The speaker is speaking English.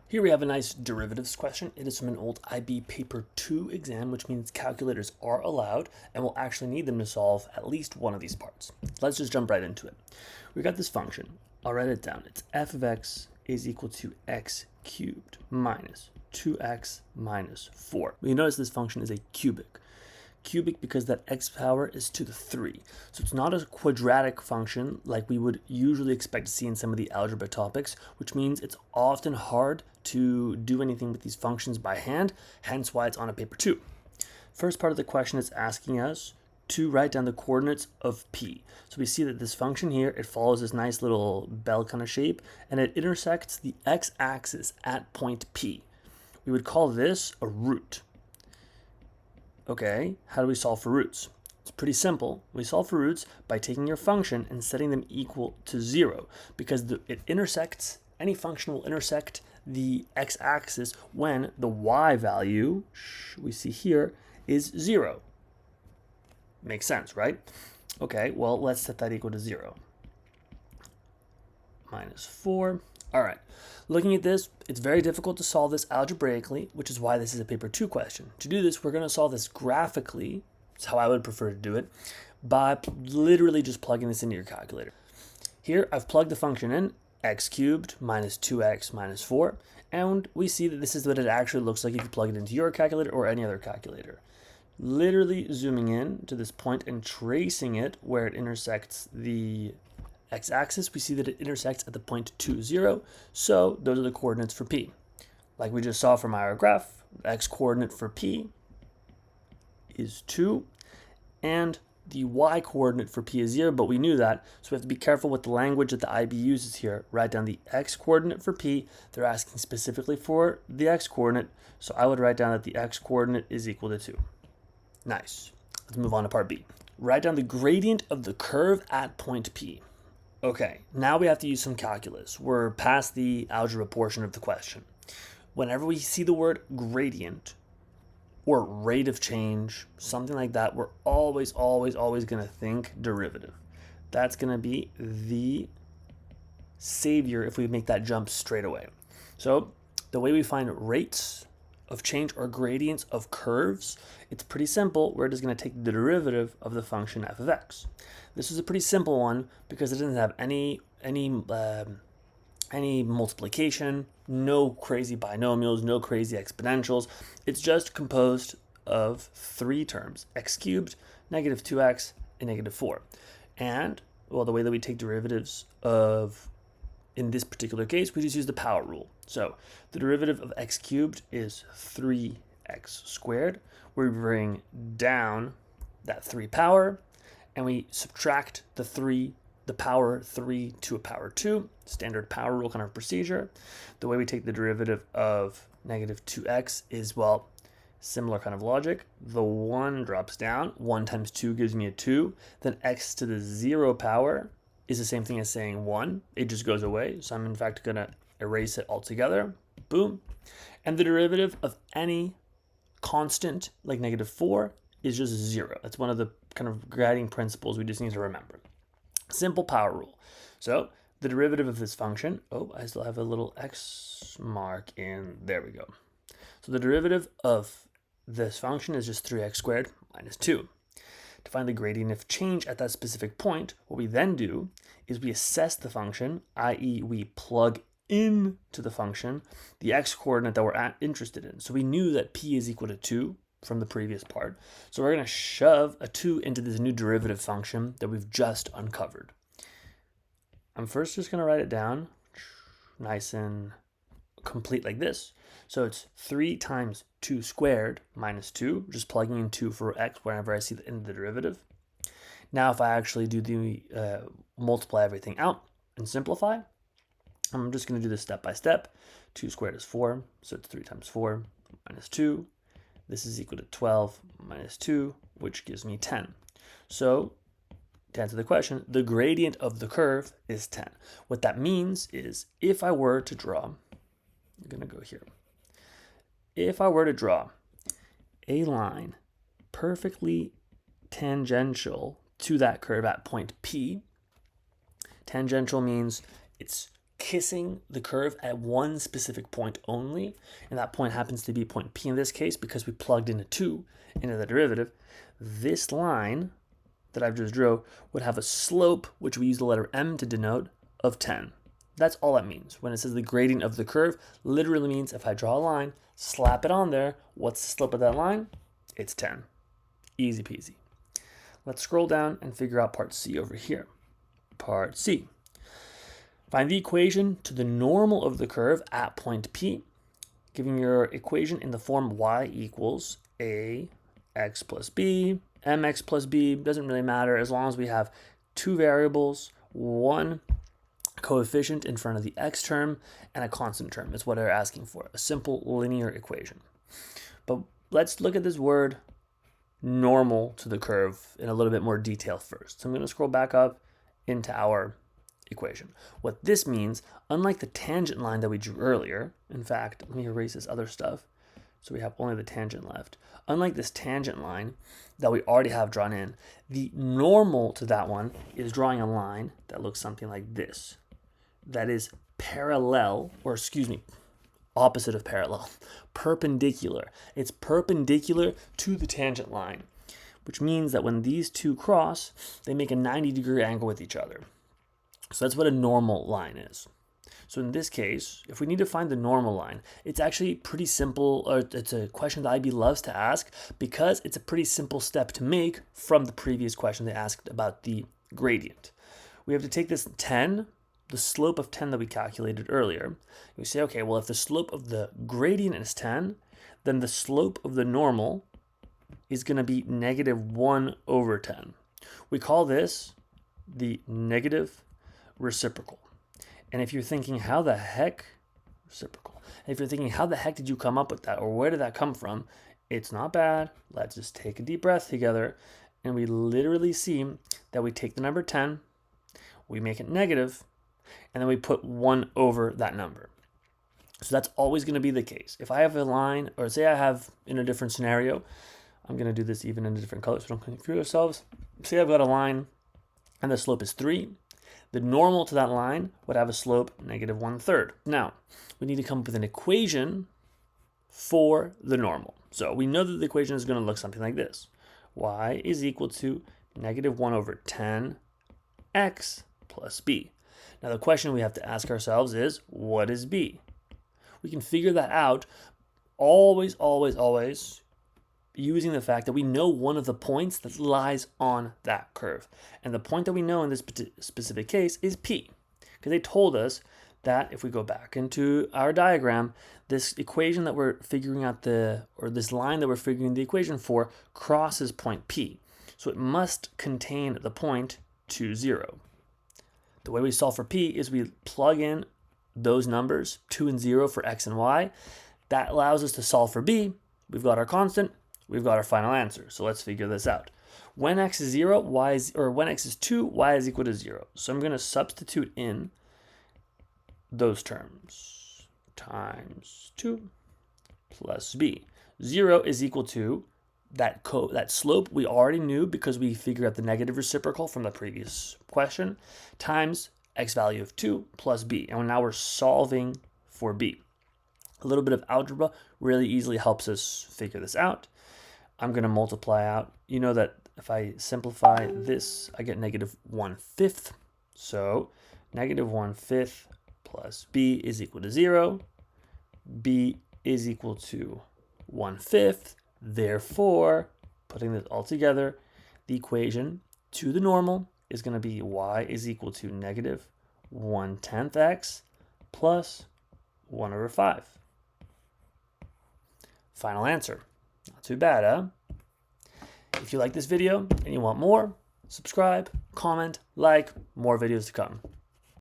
Here we have a nice derivatives question. It is from an old IB paper 2 exam, which means calculators are allowed and we'll actually need them to solve at least one of these parts. Let's just jump right into it. We got this function. I'll write it down. It's f of x is equal to x cubed minus 2x minus 4. You notice this function is a cubic. Cubic because that x power is to the 3. So it's not a quadratic function like we would usually expect to see in some of the algebra topics, which means it's often hard to do anything with these functions by hand, hence why it's on a paper 2. First part of the question is asking us to write down the coordinates of p. So we see that this function here, it follows this nice little bell kind of shape, and it intersects the x-axis at point P. We would call this a root. Okay, how do we solve for roots? It's pretty simple. We solve for roots by taking your function and setting them equal to 0 because it intersects, any function will intersect the x-axis when the y value, we see here, is 0. Makes sense, right? Okay, well, let's set that equal to 0. Minus 4. All right, looking at this, it's very difficult to solve this algebraically, which is why this is a paper 2 question. To do this, we're going to solve this graphically, that's how I would prefer to do it, by literally just plugging this into your calculator. Here, I've plugged the function in, x cubed minus 2x minus 4, and we see that this is what it actually looks like if you plug it into your calculator or any other calculator. Literally zooming in to this point and tracing it where it intersects the x-axis, we see that it intersects at the point 2, 0. So those are the coordinates for P. Like we just saw from our graph, the x-coordinate for P is 2, and the y-coordinate for P is 0, but we knew that, so we have to be careful with the language that the IB uses here. Write down the x-coordinate for P. They're asking specifically for the x-coordinate, so I would write down that the x-coordinate is equal to 2. Nice. Let's move on to part B. Write down the gradient of the curve at point P. Okay, now we have to use some calculus. We're past the algebra portion of the question. Whenever we see the word gradient or rate of change, something like that, we're always going to think derivative. That's going to be the savior if we make that jump straight away. So the way we find rates of change or gradients of curves, it's pretty simple. We're just going to take the derivative of the function f of x. This is a pretty simple one because it doesn't have any multiplication, no crazy binomials, no crazy exponentials. It's just composed of 3 terms: x cubed, negative 2x, and negative 4. And, well, the way that we take derivatives of, in this particular case, we just use the power rule. So the derivative of x cubed is 3x squared. We bring down that 3 power, and we subtract the power 3 to a power 2, standard power rule kind of procedure. The way we take the derivative of negative 2x is, well, similar kind of logic. The 1 drops down. 1 times 2 gives me a 2. Then x to the 0 power is the same thing as saying 1. It just goes away. So I'm in fact going to erase it altogether. Boom. And the derivative of any constant like negative 4 is just 0. That's one of the kind of guiding principles we just need to remember. Simple power rule. So the derivative of this function, oh, I still have a little x mark in, there we go. So the derivative of this function is just 3x squared minus 2. To find the gradient of change at that specific point, what we then do is we assess the function, i.e. we plug into the function the x-coordinate that we're interested in. So we knew that p is equal to 2 from the previous part. So we're going to shove a 2 into this new derivative function that we've just uncovered. I'm first just going to write it down nice and complete like this. So it's 3 times 2 squared minus 2, just plugging in 2 for x whenever I see the end of the derivative. Now if I actually do the multiply everything out and simplify, I'm just going to do this step by step. 2 squared is 4, so it's 3 times 4 minus 2. This is equal to 12 minus 2, which gives me 10. So to answer the question, the gradient of the curve is 10. What that means is if I were to draw, I'm going to go here. If I were to draw a line perfectly tangential to that curve at point P, tangential means it's kissing the curve at one specific point only, and that point happens to be point P in this case because we plugged in a 2 into the derivative, this line that I've just drew would have a slope, which we use the letter M to denote, of 10. That's all that means. When it says the gradient of the curve, literally means if I draw a line, slap it on there, what's the slope of that line? It's 10. Easy peasy. Let's scroll down and figure out part C over here. Part C. Find the equation to the normal of the curve at point P, giving your equation in the form y equals ax plus b, mx plus b, doesn't really matter as long as we have two variables, one coefficient in front of the x term and a constant term is what they're asking for, a simple linear equation. But let's look at this word normal to the curve in a little bit more detail first. So I'm going to scroll back up into our equation. What this means, unlike the tangent line that we drew earlier, in fact, let me erase this other stuff so we have only the tangent left. Unlike this tangent line that we already have drawn in, the normal to that one is drawing a line that looks something like this. That is parallel, or excuse me, opposite of parallel, perpendicular. It's perpendicular to the tangent line, which means that when these two cross, they make a 90-degree angle with each other. So that's what a normal line is. So in this case, if we need to find the normal line, it's actually pretty simple, or it's a question that IB loves to ask because it's a pretty simple step to make from the previous question they asked about the gradient. We have to take this 10, the slope of 10 that we calculated earlier. We say, okay, well, if the slope of the gradient is 10, then the slope of the normal is going to be -1/10. We call this the negative reciprocal. And if you're thinking, how the heck reciprocal? If you're thinking, how the heck did you come up with that, or where did that come from? It's not bad. Let's just take a deep breath together, and we literally see that we take the number 10, we make it negative, and then we put 1 over that number. So that's always going to be the case. If I have a line, or say I have in a different scenario, I'm going to do this even in a different color so don't confuse ourselves. Say I've got a line and the slope is 3. The normal to that line would have a slope -1/3. Now, we need to come up with an equation for the normal. So we know that the equation is going to look something like this. Y is equal to -1/10x plus b. Now the question we have to ask ourselves is, what is b? We can figure that out always using the fact that we know one of the points that lies on that curve. And the point that we know in this specific case is P, because they told us that if we go back into our diagram, this equation that we're figuring out this line that we're figuring the equation for crosses point P. So it must contain the point 2, 0. The way we solve for P is we plug in those numbers, 2 and 0 for X and Y. That allows us to solve for B. We've got our constant. We've got our final answer. So let's figure this out. When x is 0, when x is 2, y is equal to 0. So I'm going to substitute in those terms. Times 2 plus b. 0 is equal to that slope we already knew because we figured out the negative reciprocal from the previous question, times x value of 2 plus b. And now we're solving for b. A little bit of algebra really easily helps us figure this out. I'm going to multiply out. You know that if I simplify this, I get -1/5. So -1/5 plus b is equal to 0. b is equal to 1/5. Therefore, putting this all together, the equation to the normal is going to be y is equal to -1/10x plus 1/5. Final answer. Not too bad, huh? If you like this video and you want more, subscribe, comment, like, more videos to come.